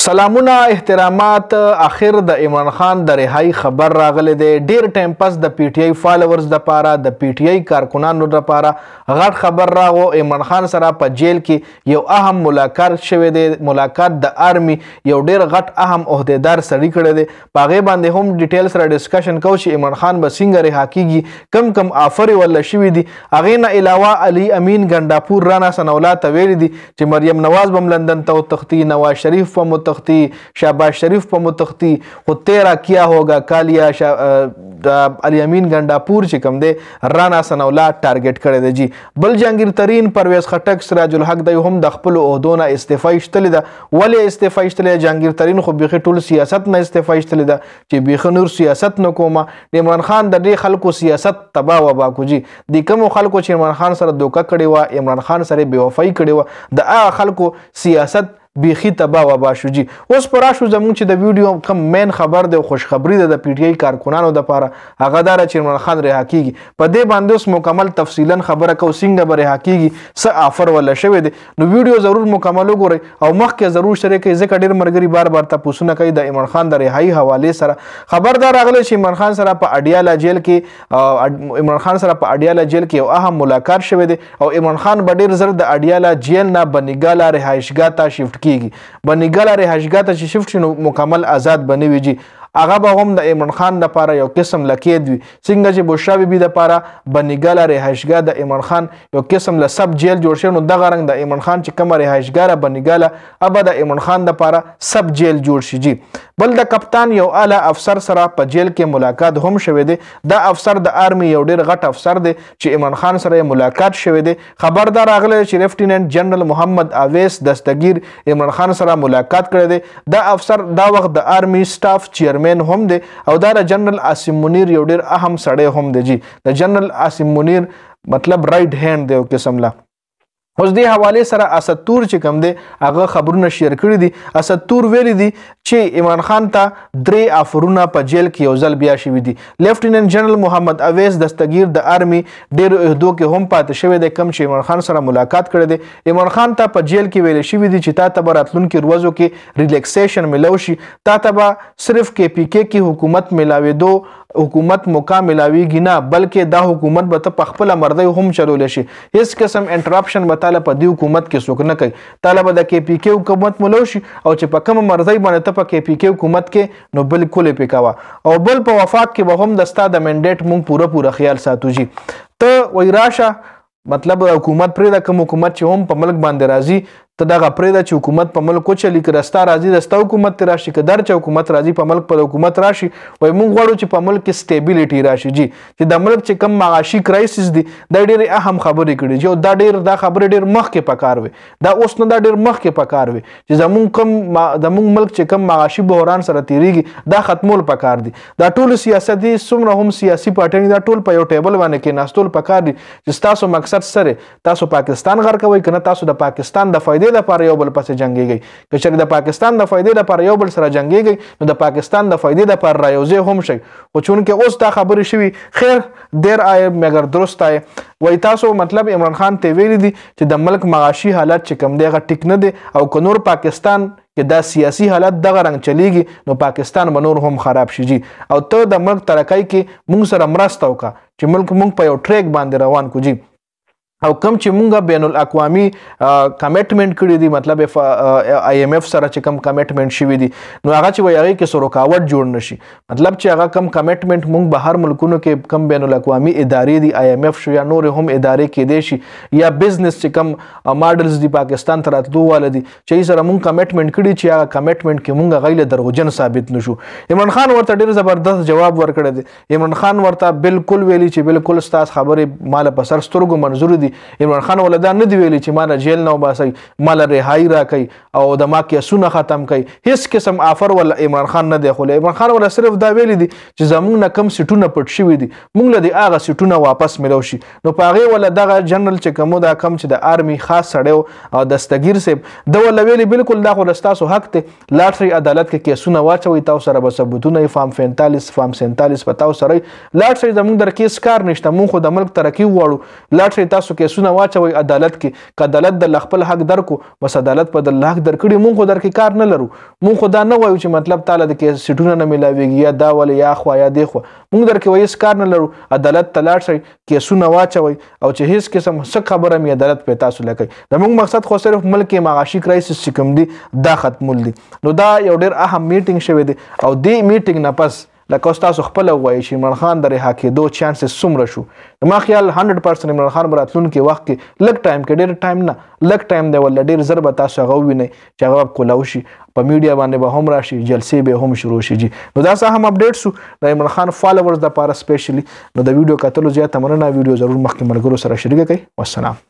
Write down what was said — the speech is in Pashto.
سلامونه احترامات. اخر د عمران خان د رهایی خبر راغلی دی. ډیر ټایم پس د پی ټی آی فالوورز د پاره د پی ټی آی کارکونانو د پاره غټ خبر راغو. عمران خان سره په جیل کې یو اهم ملاقات شوی دی. ملاقات د آرمی یو ډیر غټ اهم عہدیدار سړی کړی دی. په هغې باندې هم ډیټیل سره ډسکشن کوو چې عمران خان به څنګه رها کیږي، کم کم آفرې ورله شوي دي. هغې نه علاوه علي امین ګنډاپور رانا ثناءالله ته ویلي دي چې مریم نواز به هم لندن ته وتښتي، نواز شریف په متختی، شہباز شریف په متختی، خو تیرا کیا ہوگا کالیا. علی امین ګنډاپور چې کوم دی رانا ثناءالله ټارګټ کړی دی. جی بل جهانګیر ترین، پرویز خټک، سراج الحق دی هم د خپلو عهدو نه استعفا ایستلې ده. ولې استعفا ایستلې ده؟ جهانګیر ترین خو بیخي ټول سیاست نه استعفا ایستلې ده چې بیخي نور سیاست نه کومه. د عمران خان د دې خلکو سیاست تباه وبا کو. جی د کومو خلکو چې عمران خان سره دوکه کړې وه، عمران خان سره بېوفایي کړې وه، د هغه خلکو سیاست بیخي تباه وبا شو. جی اوس پر راشو زموږ چې د ویډیو کم مین خبر دی، خوشخبري ده د پی ټی آی کارکونانو دپاره. هغه دا چې عمران خان رها کیږي. په دې باندې اوس مکمل تفصیلا خبره کوو څنګه به رها کیږي، څه آفر ولا شوی دی. نو ویډیو ضرور مکمل وګورئ او مخکې ضرور شریک کړئ ځکه ډېر ملګري بار بار تپوسونه کوي د عمران خان د رهایي حوالې سره. خبر دا راغلی چې عمران خان سره په اډیاله جیل کې عمران خان سره په اډیاله جیل کې یو اهم ملاقات شوی دی او عمران خان به ډېر زر د اډیاله جیل نه بنیګاله رهایشګاه ته شفټ کیږي. بنیګاله رهایشګاه ته چې شفټ شي نو مکمل آزاد به نه وي. جي هغه به هم د عمران خان دپاره یو قسم لکید وي، څنګه چې بشرا بیبي دپاره بنیګاله رهایشګاه د عمران خان یو قسم له سب جیل جوړ شوی، نو دغه رنګ د عمران خان چې کومه رهایشګاه ده بنیګاله ابه د عمران خان دپاره سب جیل جوړ شي. جي بل د کپتان یو اعلی افسر سره په جیل کې ملاقات هم شوی دی. دا افسر د آرمی یو ډیر غټ افسر دی چې عمران خان سره ملاقات شوی دی. خبردار راغلی چې لیفټیننټ جنرال محمد اویس دستگیر عمران خان سره ملاقات کړی دی. دا افسر دا وخت د آرمی سټاف چیرمن هم دی او دا د جنرال عاصم منیر یو ډیر اهم سړی هم دی. جی د جنرال عاصم منیر مطلب رائټ هینډ دی او قسم لا. اوس دې حوالې سره اسد تور چې کوم دی هغه خبرونه شیر کړي دي. اسد تور ویلي دي چې عمران خان ته 3 آفرونه په جیل کې یو ځل بیا شوي دي. لیفټیننټ جنرال محمد اویس دستگیر د آرمی ډېرو عهدو کې هم پاتې شوی دی کوم چې عمران خان سره ملاقات کړی دی. عمران خان ته په جیل کې ویل شوي دي چې تا ته به راتلونکي ورځو کې ریلیکسیشن ملو شي، تا ته به صرف کې پی کې کې حکومت ملاوېدو حکومت موقع ملاویږي نه، بلکې دا حکومت به ته په خپله مرضۍ هم چلولی شي. هیڅ قسم انټرپشن به تاله په دې حکومت کې څوک نه کوي. تاله به د کې پی کې حکومت ملو شي او چې په کومه مرضۍ باندې ته په کې پی کې حکومت کې نو بالکل یې پې کوه. او بل په وفات کې به هم د ستا د منډیټ مونږ پوره خیال ساتو. جي ته وایي راشه مطلب حکومت پرېږده، کوم حکومت چې هم په ملک باندې راځي ته دغه پرېږده چې حکومت په ملک وچلي. که رستا راځي د ستا حکومت ته راشي، که در چې حکومت راځي په ملک په حکومت راشي. وایي موږ غواړو چې په ملک کې سټیبیلیټي راشي. جي چې د ملک چې کوم معاشي کرایسس دي دا ډېرې اهم خبرې کړي چې دا خبرې ډېر مخکې پکار وي، دا اوس نه دا ډېر مخکې پکار وي چې زموږ ملک چې کوم معاشي بحران سره تېرېږي دا ختمول پکار دي. دا ټول سیاستي څومره هم سیاسي پارټۍ دا ټول په یو ټیبل باندې کېناستول پکار دي چې ستاسو مقصد سره تاسو پاکستان غر کوئ که نه تاسو د پاکستان د فایدې لپاره یو بل پسې جنګېږئ. که چېرې د پاکستان د فایدې لپاره یو بل سره جنګېږئ نو د پاکستان د فایدې لپاره رایوځای هم شئ. خو چونکې اوس دا خبرې شوي خیر دیر آئے مګر درست آئے. وایي تاسو مطلب عمران خان ته ویلي دي چې د ملک معاشي حالت چې کوم دی هغه ټیک نه دی او که نور پاکستان کې دا سیاسي حالت دغه رنګ چلیږي نو پاکستان به نور هم خراب شي. جي او ته د ملک ترقۍ کې مونږ سره مرسته وکړه چې ملک مونږ په یو ټریک باندې روان کړو. جي او کم چې مونږه بین الاقوامي کمیټمنټ کړي دي مطلب آی ایم ایف سره چې کم کمیټمنټ شوي دي نو هغه چې وایي هغې کې څه رکاوټ جوړ نه شي. مطلب چې هغه کم کمیټمنټ مونږ بهر ملکونو کې کم بین الاقوامي ادارې دي آی ایم ایف شو یا نورې هم ادارې کېدی شي یا بزنس چې کم ماډلز دي پاکستان ته راتلو واله دي چې یې سره مونږ کمیټمنټ کړي چې هغه کمیټمنټ کې مونږ هغوی له دروغجن ثابت نه شو. عمران خان ورته ډېر زبردست جواب ورکړی دی. عمران خان ورته بالکل ویلي چې بالکل ستاسو خبرې ماله په سر سترګو منظور دي. عمران خان ولا دا نه دی ویلي چې ماله جیل نه وباسئ، ماله رهایي راکئ او د ما کیسونه ختم کئ. هیڅ قسم آفر ولا عمران خان نه دی خولی. عمران خان ولا صرف دا ویلي دي چې زموږ نه کم سیټونه پټ شوي دي موږ له د هغه سیټونه واپس ملو شي. نو په هغې ولا دغه جنرال چې کوم دا کم چې د آرمی خاص سړی او دستګیر صاحب ده ولا ویلي بالکل دا خو د ستاسو حق دی، لاړ شئ عدالت کې کیسونه واچوئ، تاسو سره به ثبوتونه وي، فارم 45 فارم 47 په تاسو سره لاړ شئ. زموږ در کیس کار نشته، موږ خو د ملک ترقي غواړو. لاړ شئ تاسو تاسو کیسونه واچوي عدالت کې که عدالت د خپل حق درکو بس عدالت په د حق درکړي مونږ خو درکې کار نه لرو مونږ خو دا نه وایو چې مطلب تعالی د کې سیټونه نه ملاويږي یا دا ول یا خو یا دی خو مونږ درکې وایي کار نه لرو عدالت تلاړ شي کیسونه واچوي او چې هیڅ قسم څه خبره می عدالت په تاسو لکه د مونږ مقصد خو صرف ملک معاشي کرایسس چې کوم دی دا ختمول دي نو دا یو ډیر اهم میټینګ شوی دی او دې میټینګ نه پس لکه تاسو خپل وایي چې عمران خان د رها کېدو چانسز څومره شو ما خیال 100% عمران خان براتلونکي وخت کې لږ ټایم کې ډېر ټایم نه لږ ټایم دی ول ډېر زر به تاسو هغه وینئ چې هغه کولاو شي په میډیا باندې به هم راشي جلسې به هم شروع شي جی نو دا څه هم اپډیټ شو د عمران خان فالوورز د لپاره سپیشلی نو د ویډیو کتلو زیاته مننه ویډیو ضرور مخکې ملګرو سره شریک کړئ والسلام